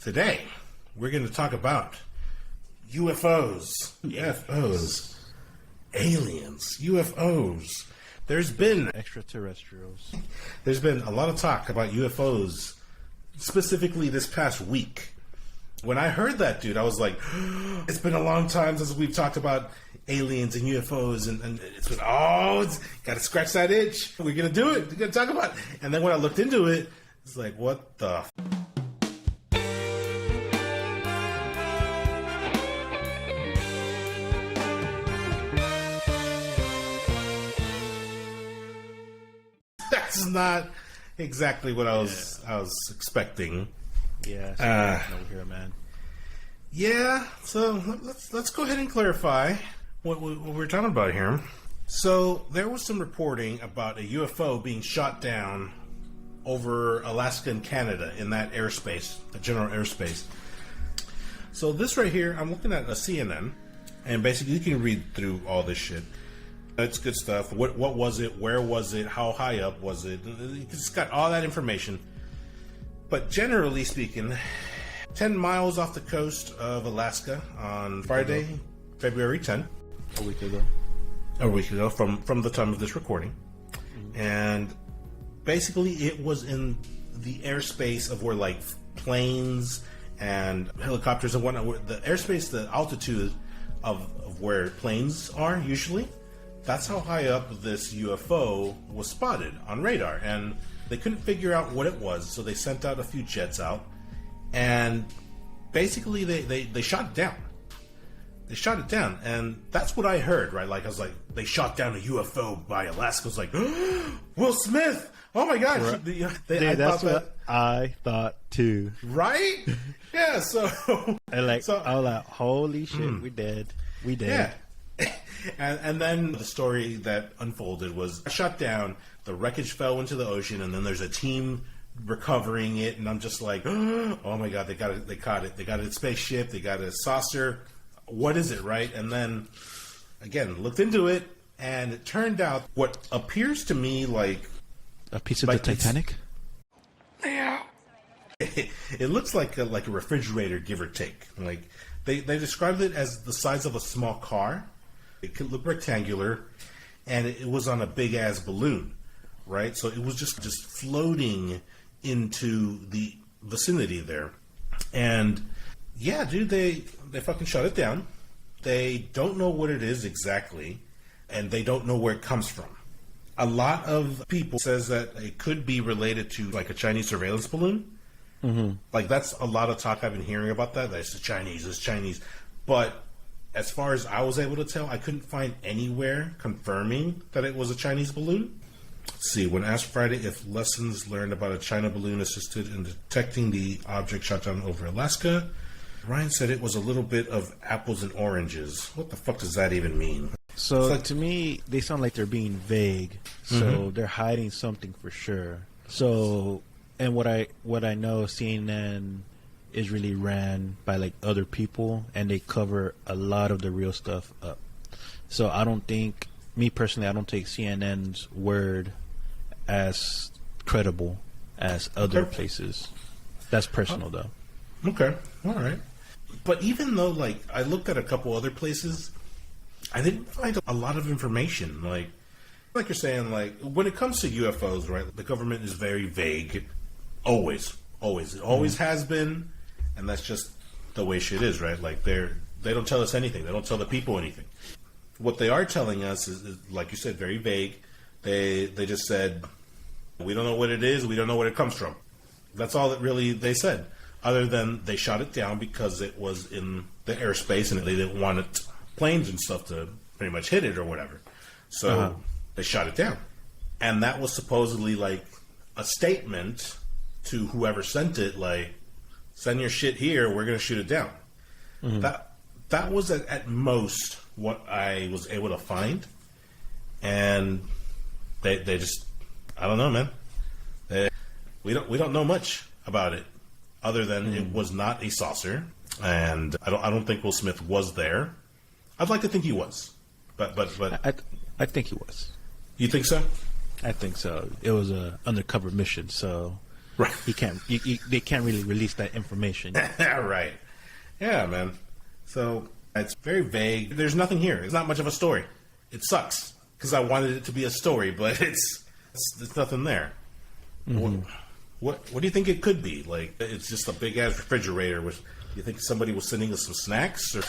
Today, we're going to talk about UFOs, aliens, UFOs. There's been extraterrestrials. There's been a lot of talk about UFOs, specifically this past week. When I heard that, dude, I was like, it's been a long time since we've talked about aliens and UFOs, and it's been, got to scratch that itch. We're going to do it. We're going to talk about it. And then when I looked into it, it's like, what the That's not exactly what I was expecting. Yeah, over here, man. Yeah, so let's go ahead and clarify what we're talking about here. So there was some reporting about a UFO being shot down over Alaska and Canada in that airspace, the general airspace. So this right here, I'm looking at a CNN, and basically you can read through all this shit. It's good stuff. What was it? Where was it? How high up was it? It's got all that information. But generally speaking, 10 miles off the coast of Alaska on Friday, February 10. A week ago from the time of this recording. Mm-hmm. And basically it was in the airspace of where like planes and helicopters and whatnot, the airspace, the altitude of where planes are usually. That's how high up this UFO was spotted on radar. And they couldn't figure out what it was, so they sent out a few jets out. And basically they shot it down. They shot it down. And that's what I heard, right? Like, I was like, they shot down a UFO by Alaska. I was like, Will Smith! Oh my gosh! Right. That's what I thought too. Right? Yeah, so... I was like, holy shit, we dead. We dead. Yeah. And then the story that unfolded was shut down, the wreckage fell into the ocean, and then there's a team recovering it, and I'm just like, oh my god, they caught it, they got a spaceship, they got a saucer, what is it, right? And then, again, looked into it, and it turned out what appears to me like... A piece of the Titanic? Yeah. It looks like a refrigerator, give or take. Like, they described it as the size of a small car. It could look rectangular, and it was on a big-ass balloon, right? So it was just floating into the vicinity there. And, yeah, dude, they fucking shut it down. They don't know what it is exactly, and they don't know where it comes from. A lot of people says that it could be related to, like, a Chinese surveillance balloon. Mm-hmm. Like, that's a lot of talk I've been hearing about that. It's Chinese. But as far as I was able to tell, I couldn't find anywhere confirming that it was a Chinese balloon. Let's see, when asked Friday if lessons learned about a China balloon assisted in detecting the object shot down over Alaska, Ryan said it was a little bit of apples and oranges. What the fuck does that even mean? So to me, they sound like they're being vague. So they're hiding something for sure. So, and what I know, CNN is really ran by like other people, and they cover a lot of the real stuff up. So I don't think, me personally, I don't take CNN's word as credible as other places. That's personal though. Okay, all right. But even though, like, I looked at a couple other places, I didn't find a lot of information. Like you're saying, like, when it comes to UFOs, right, the government is very vague. Always. It always has been. And that's just the way shit is, right? Like, they don't tell us anything. They don't tell the people anything. What they are telling us is, like you said, very vague. They just said, we don't know what it is. We don't know where it comes from. That's all that really they said. Other than they shot it down because it was in the airspace and they didn't want it, planes and stuff to pretty much hit it or whatever. So they shot it down. And that was supposedly like a statement to whoever sent it, like, send your shit here, we're going to shoot it down. Mm-hmm. That was at most what I was able to find. And they just, I don't know, man. We don't know much about it other than it was not a saucer, and I don't think Will Smith was there. I'd like to think he was, but I think he was. You think so? I think so. It was a undercover mission, so Right. They can't really release that information. Right. Yeah, man. So it's very vague. There's nothing here. It's not much of a story. It sucks because I wanted it to be a story, but there's nothing there. Mm-hmm. What do you think it could be? Like, it's just a big ass refrigerator. You think somebody was sending us some snacks? Or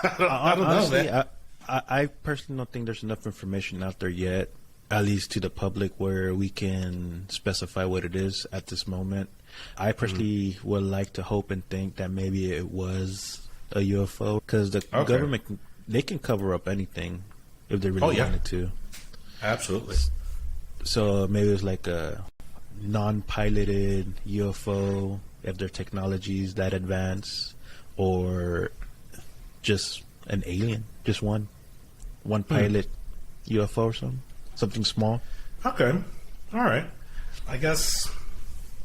I don't honestly, know, man. I personally don't think there's enough information out there yet, at least to the public, where we can specify what it is at this moment. I personally would like to hope and think that maybe it was a UFO, because the government, they can cover up anything if they really wanted to. Absolutely. So maybe it was like a non-piloted UFO, if their technology is that advanced, or just an alien, just one pilot UFO or something small. Okay, all right. I guess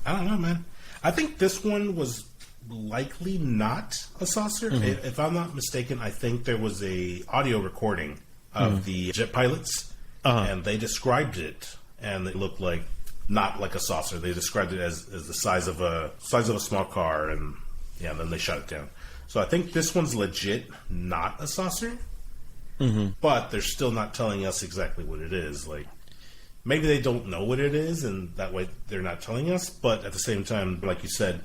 I don't know, man. I think this one was likely not a saucer. Mm-hmm. If I'm not mistaken, I think there was a audio recording of the jet pilots, and they described it, and it looked like not like a saucer. They described it as the size of a small car, and then they shut it down. So I think this one's legit not a saucer, but they're still not telling us exactly what it is. Like, maybe they don't know what it is, and that way they're not telling us. But at the same time, like you said,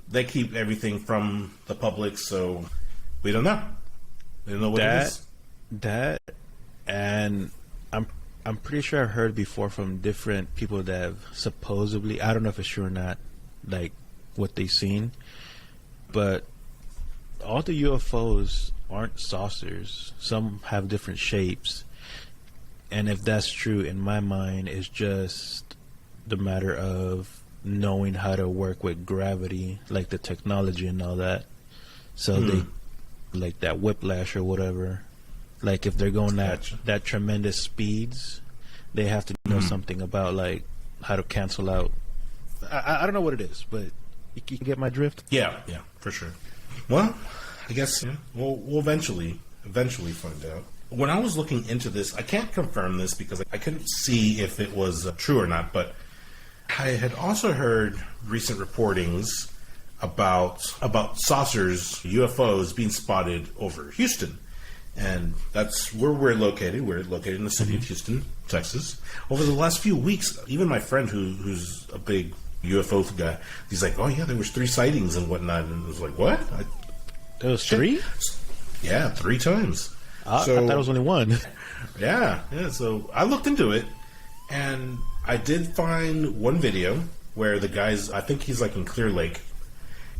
they keep everything from the public, so we don't know. They don't know what it is. That, and I'm pretty sure I've heard before from different people that have supposedly, I don't know if it's true or not, like what they've seen, but all the UFOs aren't saucers. Some have different shapes. And if that's true, in my mind, it's just the matter of knowing how to work with gravity, like the technology and all that. So they, like that whiplash or whatever, like if they're going that tremendous speeds, they have to know something about like how to cancel out. I don't know what it is, but you can get my drift. Yeah, for sure. Well, I guess we'll eventually find out. When I was looking into this, I can't confirm this because I couldn't see if it was true or not, but I had also heard recent reportings about saucers, UFOs being spotted over Houston. And that's where we're located. We're located in the city of Houston, Texas. Over the last few weeks, even my friend who's a big UFO guy, he's like, oh yeah, there was 3 sightings and whatnot. And I was like, what? There was 3? Yeah, 3 times. I thought it was only 1. Yeah. So I looked into it, and I did find one video where the guy's, I think he's like in Clear Lake,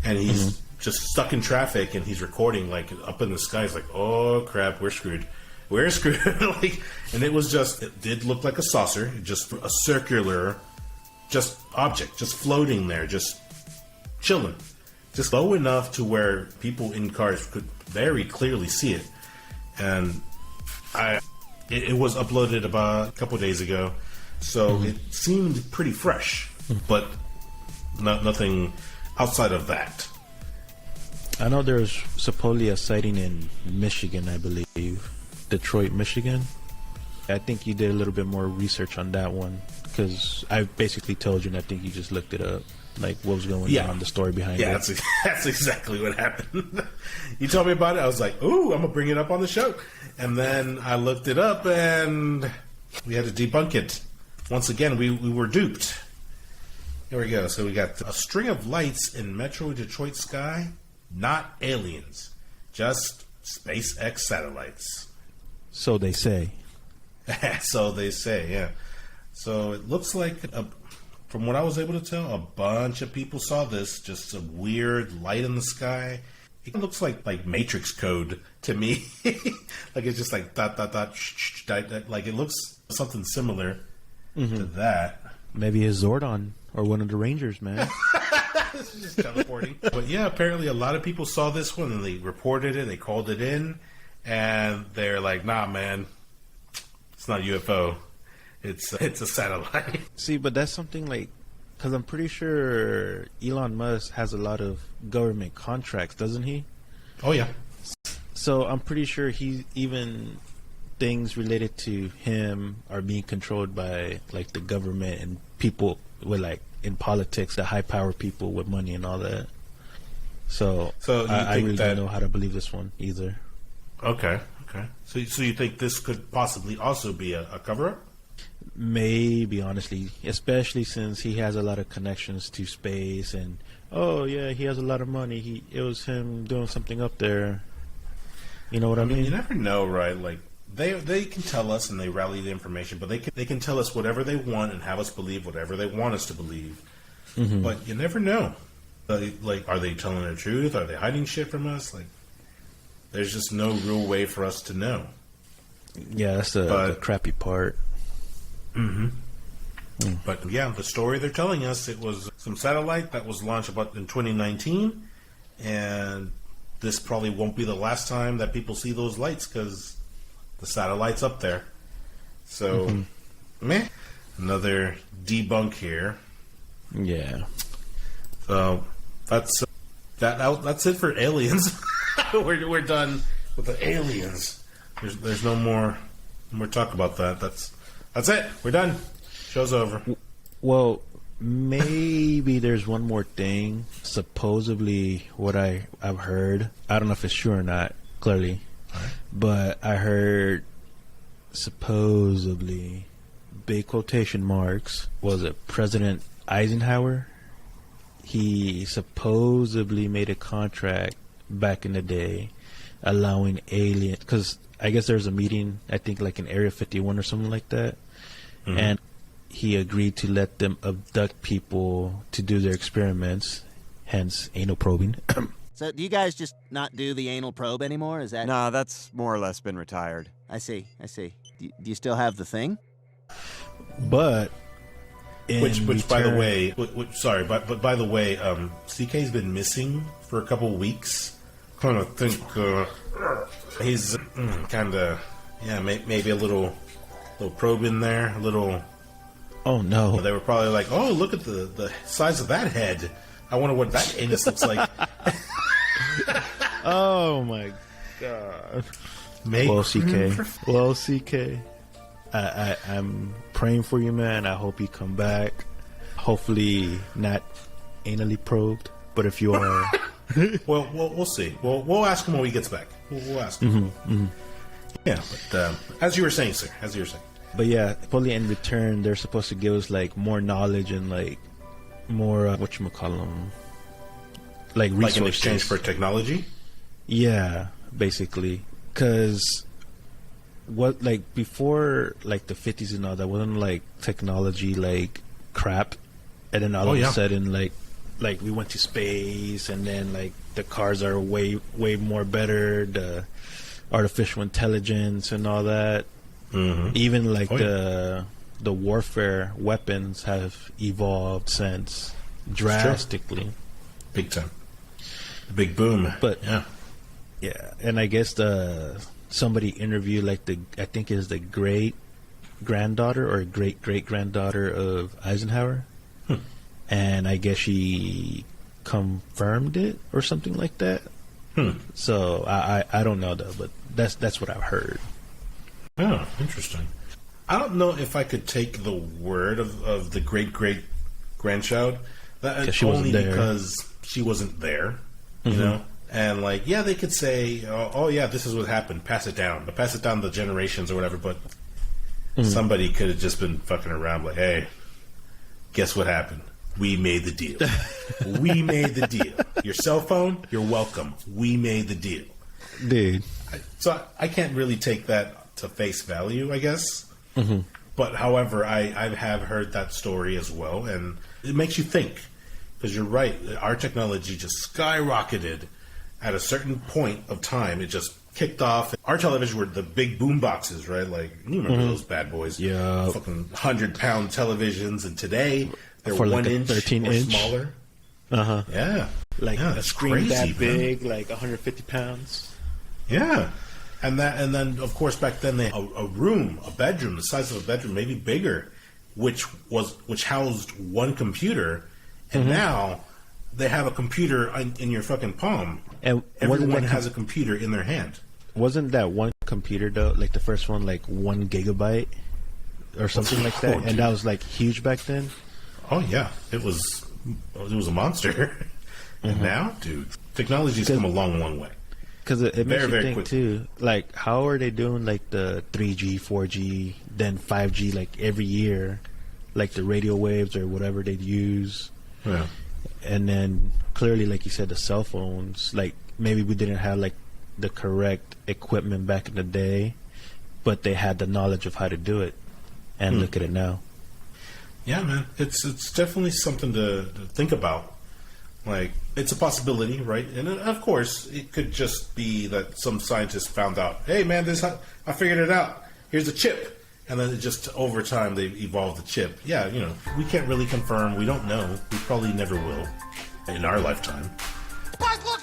and he's just stuck in traffic, and he's recording like up in the sky. He's like, oh crap, we're screwed. Like, and it did look like a saucer, just a circular, just object, just floating there, just chilling, just low enough to where people in cars could very clearly see it. And it was uploaded about a couple days ago, so it seemed pretty fresh, but nothing outside of that. I know there's supposedly a sighting in Michigan, I believe. Detroit, Michigan. I think you did a little bit more research on that one, because I basically told you, and I think you just looked it up, like what was going on, the story behind it. Yeah, that's exactly what happened. You told me about it, I was like, ooh, I'm going to bring it up on the show. And then I looked it up, and we had to debunk it. Once again, we were duped. Here we go. So we got a string of lights in Metro Detroit sky. Not aliens, just SpaceX satellites. So they say. So they say, yeah. So it looks like, from what I was able to tell, a bunch of people saw this, just a weird light in the sky. It looks like Matrix code to me. Like it's just like dot, dot, dot, like it looks something similar to that. Maybe a Zordon or one of the Rangers, man. This is just teleporting. But yeah, apparently a lot of people saw this one and they reported it, they called it in, and they're like, nah, man, it's not a UFO. It's a satellite. See, but that's something like, because I'm pretty sure Elon Musk has a lot of government contracts, doesn't he? Oh, yeah. So I'm pretty sure even things related to him are being controlled by like the government and people with like in politics, the high power people with money and all that. So I really don't know how to believe this one either. Okay. So you think this could possibly also be a cover-up? Maybe, honestly, especially since he has a lot of connections to space, and he has a lot of money. It was him doing something up there. You know what I mean? You never know, right? Like they can tell us and they rally the information, but they can tell us whatever they want and have us believe whatever they want us to believe. Mm-hmm. But you never know. Like, are they telling the truth? Are they hiding shit from us? Like, there's just no real way for us to know. Yeah, that's the crappy part. Mm-hmm. Mm. But yeah, the story they're telling us, it was some satellite that was launched about in 2019, and this probably won't be the last time that people see those lights because the satellite's up there. So, another debunk here. Yeah. So that's it for aliens. we're done with the aliens. There's no more talk about that. That's it. We're done. Show's over. Well, maybe there's one more thing. Supposedly, what I've heard, I don't know if it's true or not, clearly, but I heard supposedly, big quotation marks, was it President Eisenhower? He supposedly made a contract back in the day allowing aliens, because I guess there's a meeting, I think like in Area 51 or something like that, and he agreed to let them abduct people to do their experiments, hence anal probing. So do you guys just not do the anal probe anymore? Is that... Nah, that's more or less been retired. I see. Do you still have the thing? But... Which by the way, but by the way, CK's been missing for a couple weeks. Kind of think he's kind of maybe a little probe in there, a little. Oh no! They were probably like, oh, look at the size of that head. I wonder what that anus looks like. Oh my god! Well, CK. I'm praying for you, man. I hope you come back. Hopefully not anally probed, but if you are... well, we'll see. We'll ask him when he gets back. We'll ask him. Yeah, but as you were saying, sir, But yeah, probably in return, they're supposed to give us like more knowledge and like more, whatchamacallem, like resources. Like in exchange for technology? Yeah, basically. Because... what, like, before, like, the 50s and all that, wasn't, like, technology, like, crap, and then all of a sudden, like, we went to space, and then, like, the cars are way more better, the artificial intelligence and all that, even, like, the warfare weapons have evolved since, drastically. Big time. Big boom. But, yeah, and I guess somebody interviewed like I think is the great granddaughter or great granddaughter of Eisenhower, and I guess she confirmed it or something like that. So I don't know though, but that's what I've heard. Oh, interesting. I don't know if I could take the word of the great grandchild. That only because she wasn't there, you know. And, like, yeah, they could say, oh, yeah, this is what happened. Pass it down. But pass it down the generations or whatever. But somebody could have just been fucking around like, hey, guess what happened? We made the deal. We made the deal. Your cell phone, you're welcome. We made the deal. Dude. So I can't really take that to face value, I guess. But, however, I have heard that story as well. And it makes you think. Because you're right. Our technology just skyrocketed. At a certain point of time, it just kicked off. Our television were the big boom boxes, right? Like, you remember those bad boys? Yeah. Fucking 100-pound televisions. And today, they're for 1 like inch 13 or inch. smaller. Yeah. Like a screen crazy, that big, like 150 pounds. Yeah. And then, of course, back then, they had a room, a bedroom, the size of a bedroom, maybe bigger, which housed one computer. And now... they have a computer in your fucking palm. And everyone has a computer in their hand. Wasn't that one computer, though, like the first one, like 1 gigabyte or something like that? And that was, like, huge back then? Oh yeah, it was a monster. And now, dude, technology's come a long, long way. Because it makes you very think quick. too, like how are they doing like the 3G, 4G, then 5G like every year, like the radio waves or whatever they use, Yeah. and then clearly, like you said, the cell phones. Like maybe we didn't have like the correct equipment back in the day, but they had the knowledge of how to do it, and look at it now. Yeah, man, it's definitely something to think about. Like, it's a possibility, right? And of course, it could just be that some scientist found out, hey, man, I figured it out. Here's a chip. And then it just, over time, they evolved the chip. Yeah, we can't really confirm. We don't know. We probably never will in our lifetime. But look!